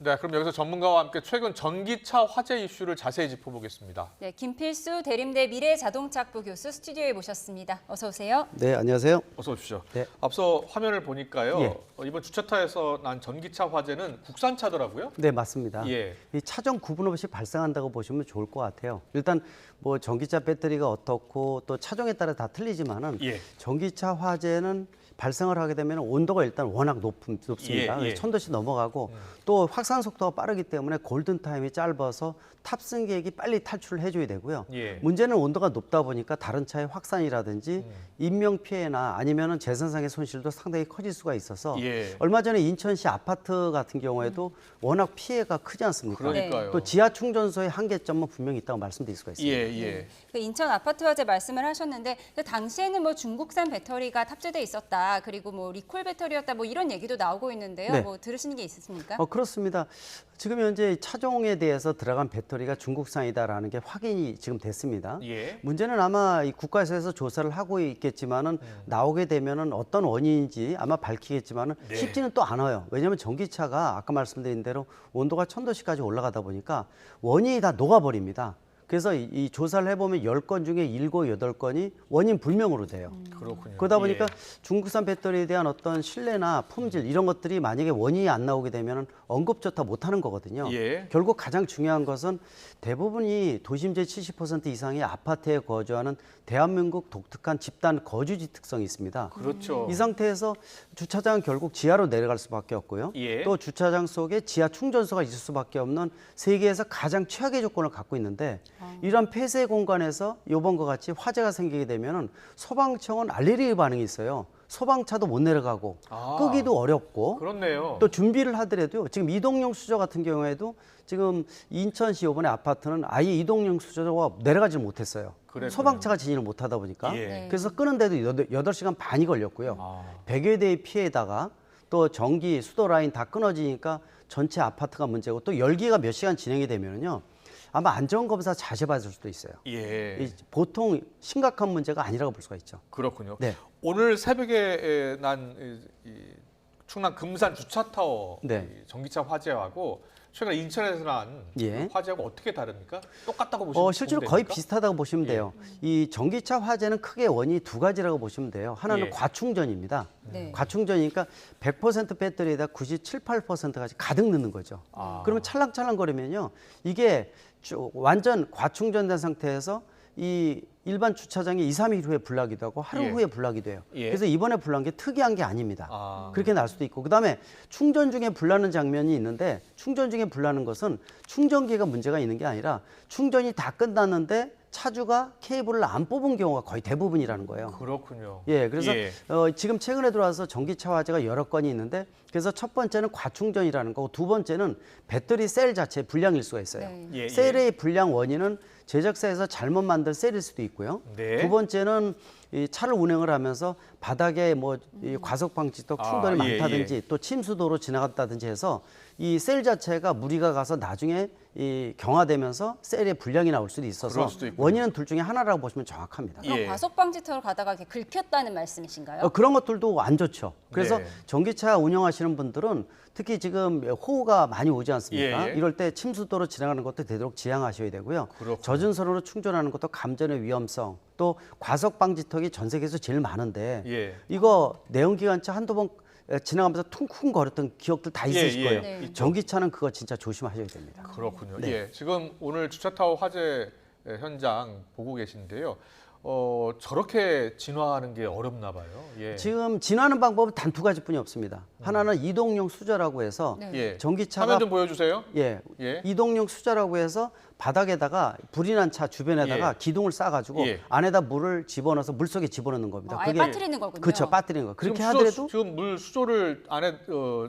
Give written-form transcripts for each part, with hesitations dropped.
네, 그럼 여기서 전문가와 함께 최근 전기차 화재 이슈를 자세히 짚어보겠습니다. 네, 김필수 대림대 미래자동차학부 교수 스튜디오에 모셨습니다. 어서 오세요. 네, 안녕하세요. 어서 오십시오. 네. 앞서 화면을 보니까요. 예. 이번 주차타에서 난 전기차 화재는 국산차더라고요. 네, 맞습니다. 예. 이 차종 구분 없이 발생한다고 보시면 좋을 것 같아요. 일단 뭐 전기차 배터리가 어떻고 또 차종에 따라 다 틀리지만은 예. 전기차 화재는 발생을 하게 되면 온도가 일단 워낙 높습니다. 예, 예. 1000도씩 넘어가고 또 확산 속도가 빠르기 때문에 골든 타임이 짧아서 탑승객이 빨리 탈출을 해줘야 되고요. 예. 문제는 온도가 높다 보니까 다른 차의 확산이라든지 인명 피해나 아니면은 재산상의 손실도 상당히 커질 수가 있어서 예. 얼마 전에 인천시 아파트 같은 경우에도 워낙 피해가 크지 않습니까? 그러니까요. 또 지하 충전소의 한계점은 분명히 있다고 말씀드릴 수가 있습니다. 예, 예. 그 인천 아파트 화재 말씀을 하셨는데 그 당시에는 뭐 중국산 배터리가 탑재돼 있었다. 그리고 뭐 리콜 배터리였다. 뭐 이런 얘기도 나오고 있는데요. 네. 뭐 들으신 게 있으십니까? 그렇습니다. 지금 현재 차종에 대해서 들어간 배터리가 중국산이다라는 게 확인이 지금 됐습니다. 예. 문제는 아마 이 국가에서 조사를 하고 있겠지만은 나오게 되면은 어떤 원인인지 아마 밝히겠지만은 네. 쉽지는 또 않아요. 왜냐하면 전기차가 아까 말씀드린 대로 온도가 1000도씨까지 올라가다 보니까 원인이 다 녹아버립니다. 그래서 이 조사를 해보면 10건 중에 7, 8건이 원인 불명으로 돼요. 그렇군요. 그러다 보니까 예. 중국산 배터리에 대한 어떤 신뢰나 품질 이런 것들이 만약에 원인이 안 나오게 되면 언급조차 못하는 거거든요. 예. 결국 가장 중요한 것은 대부분이 도심지의 70% 이상이 아파트에 거주하는 대한민국 독특한 집단 거주지 특성이 있습니다. 그렇죠. 이 상태에서 주차장은 결국 지하로 내려갈 수밖에 없고요. 예. 또 주차장 속에 지하 충전소가 있을 수밖에 없는 세계에서 가장 최악의 조건을 갖고 있는데 이런 폐쇄 공간에서 이번과 같이 화재가 생기게 되면 소방청은 알레르기 반응이 있어요. 소방차도 못 내려가고 아. 끄기도 어렵고 그렇네요. 또 준비를 하더라도 지금 이동용 수저 같은 경우에도 지금 인천시 이번에 아파트는 아예 이동용 수저가 내려가지 못했어요. 그랬군요. 소방차가 진입을 못하다 보니까 예. 네. 그래서 끄는데도 8시간 반이 걸렸고요. 아. 100여 대의 피해에다가 또 전기, 수도 라인 다 끊어지니까 전체 아파트가 문제고 또 열기가 몇 시간 진행이 되면은요. 아마 안전검사 자세 받을 수도 있어요. 예. 이 보통 심각한 문제가 아니라고 볼 수가 있죠. 그렇군요. 네. 오늘 새벽에 난 충남 금산 주차타워 네. 이 전기차 화재하고 최근 인천에서 난 예. 그 화재하고 어떻게 다릅니까? 똑같다고 보시면 실제로 보면 거의 됩니까? 비슷하다고 보시면 돼요. 이 전기차 화재는 크게 원인이 두 가지라고 보시면 돼요. 하나는 예. 과충전입니다. 네. 과충전이니까 100% 배터리에다 97, 8%까지 가득 넣는 거죠. 아. 그러면 찰랑찰랑거리면요. 이게 완전 과충전된 상태에서 이 일반 주차장이 2, 3일 후에 불나기도 하고 하루 예. 후에 불나기도 해요. 예. 그래서 이번에 불난 게 특이한 게 아닙니다. 아. 그렇게 날 수도 있고 그다음에 충전 중에 불나는 장면이 있는데 충전 중에 불나는 것은 충전기가 문제가 있는 게 아니라 충전이 다 끝났는데 차주가 케이블을 안 뽑은 경우가 거의 대부분이라는 거예요. 그렇군요. 예, 그래서 예. 지금 최근에 들어와서 전기차 화재가 여러 건이 있는데 그래서 첫 번째는 과충전이라는 거고 두 번째는 배터리 셀 자체의 불량일 수가 있어요. 네. 예, 셀의 불량 원인은 제작사에서 잘못 만든 셀일 수도 있고요. 네. 두 번째는 이 차를 운행을 하면서 바닥에 이 과속 방지턱 충돌이 아, 예, 많다든지 또 침수도로 지나갔다든지 해서 이 셀 자체가 무리가 가서 나중에 이 경화되면서 셀에 불량이 나올 수도 있어서 그럴 수도 있군요. 원인은 둘 중에 하나라고 보시면 정확합니다. 그럼 예. 과속 방지턱을 가다가 이렇게 긁혔다는 말씀이신가요? 그런 것들도 안 좋죠. 그래서 네. 전기차 운영하시는 분들은 특히 지금 호우가 많이 오지 않습니까? 예, 예. 이럴 때 침수도로 지나가는 것도 되도록 지양하셔야 되고요. 그렇군요. 젖은 선으로 충전하는 것도 감전의 위험성, 또 과속 방지턱이 전 세계에서 제일 많은데 예. 이거 내연기관차 한두 번 지나가면서 퉁퉁거렸던 기억들 다 있으실 예, 예. 거예요. 네. 있죠. 전기차는 그거 진짜 조심하셔야 됩니다. 그렇군요. 네. 예. 지금 오늘 주차타워 화재 현장 보고 계신데요. 저렇게 진화하는 게 어렵나 봐요. 예. 지금 진화하는 방법은 단 두 가지뿐이 없습니다. 하나는 이동용 수저라고 해서 네. 예. 전기차가 화면 좀 보여주세요. 예, 예. 이동용 수저라고 해서 바닥에다가 불이 난 차 주변에다가 예. 기둥을 싸가지고 예. 안에다 물을 집어넣어서 물 속에 집어넣는 겁니다. 아예 빠뜨리는 거군요. 그렇죠, 빠뜨리는 거. 그렇게 지금 하더라도 지금 물 수조를 안에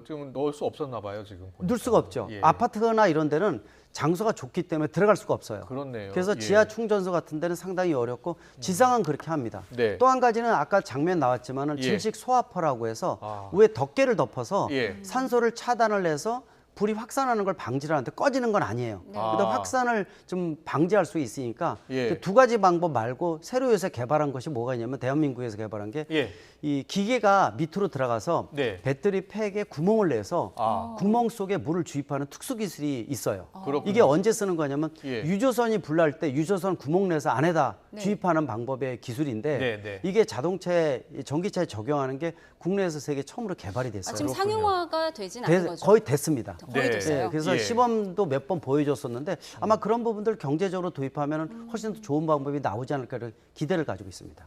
지금 넣을 수 없었나 봐요. 지금 보니까. 넣을 수가 없죠. 예. 아파트나 이런 데는 장소가 좁기 때문에 들어갈 수가 없어요. 그렇네요. 그래서 예. 지하 충전소 같은 데는 상당히 어렵고 지상은 그렇게 합니다. 네. 또 한 가지는 아까 장면 나왔지만은 예. 질식 소화퍼라고 해서 아. 위에 덮개를 덮어서 예. 산소를 차단을 해서 불이 확산하는 걸 방지를 하는데 꺼지는 건 아니에요. 네. 근데 아. 확산을 좀 방지할 수 있으니까 예. 두 가지 방법 말고 새로 요새 개발한 것이 뭐가 있냐면 대한민국에서 개발한 게 예. 이 기계가 밑으로 들어가서 네. 배터리 팩에 구멍을 내서 아. 구멍 속에 물을 주입하는 특수 기술이 있어요. 그렇군요. 이게 언제 쓰는 거냐면 예. 유조선이 불날 때 유조선 구멍 내서 안에다 네. 주입하는 방법의 기술인데 네, 네. 이게 자동차에 전기차에 적용하는 게 국내에서 세계 처음으로 개발이 됐어요. 지금 그렇군요. 상용화가 되진 않은 거죠? 거의 됐습니다. 거의 네. 됐어요. 그래서 예. 시범도 몇 번 보여줬었는데 아마 그런 부분들 경제적으로 도입하면 훨씬 더 좋은 방법이 나오지 않을까를 기대를 가지고 있습니다.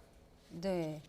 네.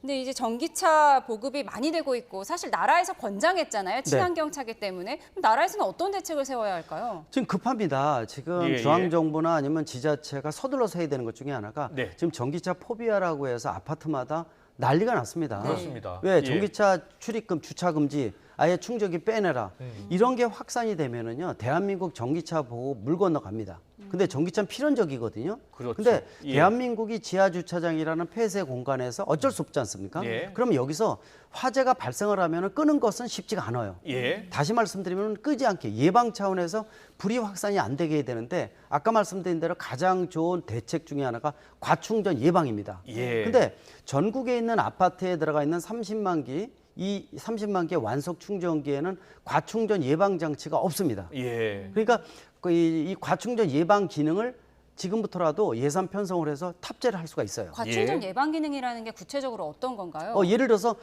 근데 이제 전기차 보급이 많이 되고 있고 사실 나라에서 권장했잖아요. 친환경차기 때문에. 그럼 나라에서는 어떤 대책을 세워야 할까요? 지금 급합니다. 지금 예, 중앙정부나 아니면 지자체가 서둘러서 해야 되는 것 중에 하나가 네. 지금 전기차 포비아라고 해서 아파트마다 난리가 났습니다. 그렇습니다. 왜 예. 전기차 출입금 주차 금지 아예 충전기 빼내라 이런 게 확산이 되면은요 대한민국 전기차 보고 물 건너갑니다. 근데 전기차는 필연적이거든요. 그렇죠. 근데 예. 대한민국이 지하 주차장이라는 폐쇄 공간에서 어쩔 수 없지 않습니까? 예. 그럼 여기서 화재가 발생을 하면은 끄는 것은 쉽지가 않아요. 예. 다시 말씀드리면 끄지 않게 예방 차원에서 불이 확산이 안 되게 해야 되는데 아까 말씀드린 대로 가장 좋은 대책 중에 하나가 과충전 예방입니다. 예. 근데 전국에 있는 아파트에 들어가 있는 30만 기, 이 30만 개의 완속 충전기에는 과충전 예방 장치가 없습니다. 예. 그러니까 이 과충전 예방 기능을 지금부터라도 예산 편성을 해서 탑재를 할 수가 있어요. 과충전 예. 예방 기능이라는 게 구체적으로 어떤 건가요? 예를 들어서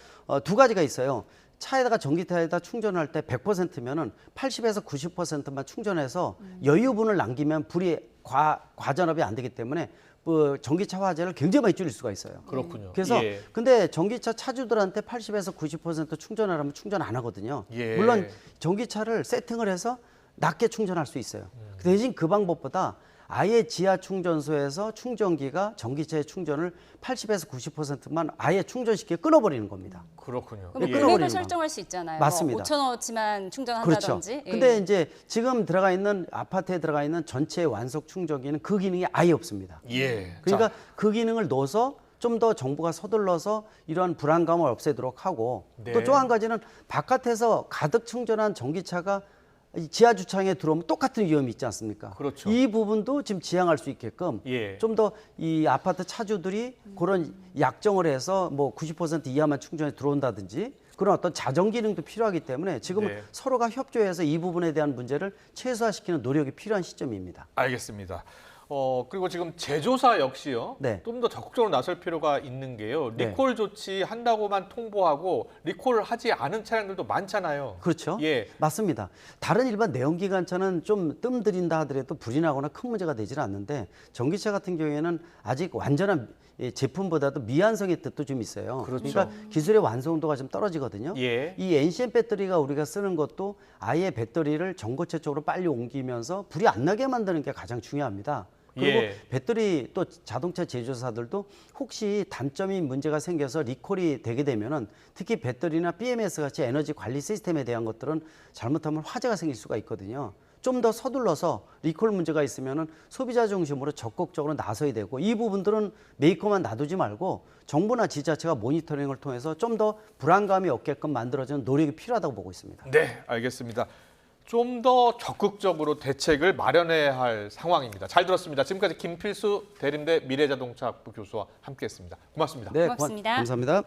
두 가지가 있어요. 차에다가 전기차에다 충전할 때 100%면은 80에서 90%만 충전해서 여유분을 남기면 불이 과전압이 안 되기 때문에 전기차 화재를 굉장히 많이 줄일 수가 있어요. 그렇군요. 그래서 예. 근데 전기차 차주들한테 80에서 90% 충전하라면 충전 안 하거든요. 예. 물론 전기차를 세팅을 해서 낮게 충전할 수 있어요. 대신 그 방법보다 아예 지하 충전소에서 충전기가 전기차의 충전을 80에서 90%만 아예 충전시켜 끊어버리는 겁니다. 그렇군요. 그럼 예. 금액을 끊어버리는 설정할 수 있잖아요. 맞습니다. 5,000원어치만 그렇죠. 충전한다든지. 예. 근데 이제 지금 들어가 있는 아파트에 들어가 있는 전체 완속 충전기는 그 기능이 아예 없습니다. 예. 그러니까 자, 그 기능을 넣어서 좀 더 정부가 서둘러서 이러한 불안감을 없애도록 하고 네. 또 또 한 가지는 바깥에서 가득 충전한 전기차가 이 지하 주차장에 들어오면 똑같은 위험이 있지 않습니까? 그렇죠. 이 부분도 지금 지향할 수 있게끔 예. 좀 더 이 아파트 차주들이 그런 약정을 해서 뭐 90% 이하만 충전에 들어온다든지 그런 어떤 자정 기능도 필요하기 때문에 지금은 네. 서로가 협조해서 이 부분에 대한 문제를 최소화시키는 노력이 필요한 시점입니다. 알겠습니다. 그리고 지금 제조사 역시요. 네. 좀 더 적극적으로 나설 필요가 있는 게요. 네. 리콜 조치한다고만 통보하고 리콜을 하지 않은 차량들도 많잖아요. 그렇죠. 예. 맞습니다. 다른 일반 내연기관차는 좀 뜸들인다 하더라도 불이 나거나 큰 문제가 되질 않는데 전기차 같은 경우에는 아직 완전한 제품보다도 미완성의 뜻도 좀 있어요. 그렇죠. 그러니까 기술의 완성도가 좀 떨어지거든요. 예. 이 NCM 배터리가 우리가 쓰는 것도 아예 배터리를 전고체 쪽으로 빨리 옮기면서 불이 안 나게 만드는 게 가장 중요합니다. 그리고 예. 배터리 또 자동차 제조사들도 혹시 단점이 문제가 생겨서 리콜이 되게 되면은 특히 배터리나 BMS 같이 에너지 관리 시스템에 대한 것들은 잘못하면 화재가 생길 수가 있거든요. 좀 더 서둘러서 리콜 문제가 있으면은 소비자 중심으로 적극적으로 나서야 되고 이 부분들은 메이커만 놔두지 말고 정부나 지자체가 모니터링을 통해서 좀 더 불안감이 없게끔 만들어지는 노력이 필요하다고 보고 있습니다. 네, 알겠습니다. 좀 더 적극적으로 대책을 마련해야 할 상황입니다. 잘 들었습니다. 지금까지 김필수 대림대 미래자동차학부 교수와 함께했습니다. 고맙습니다. 네, 고맙습니다. 감사합니다.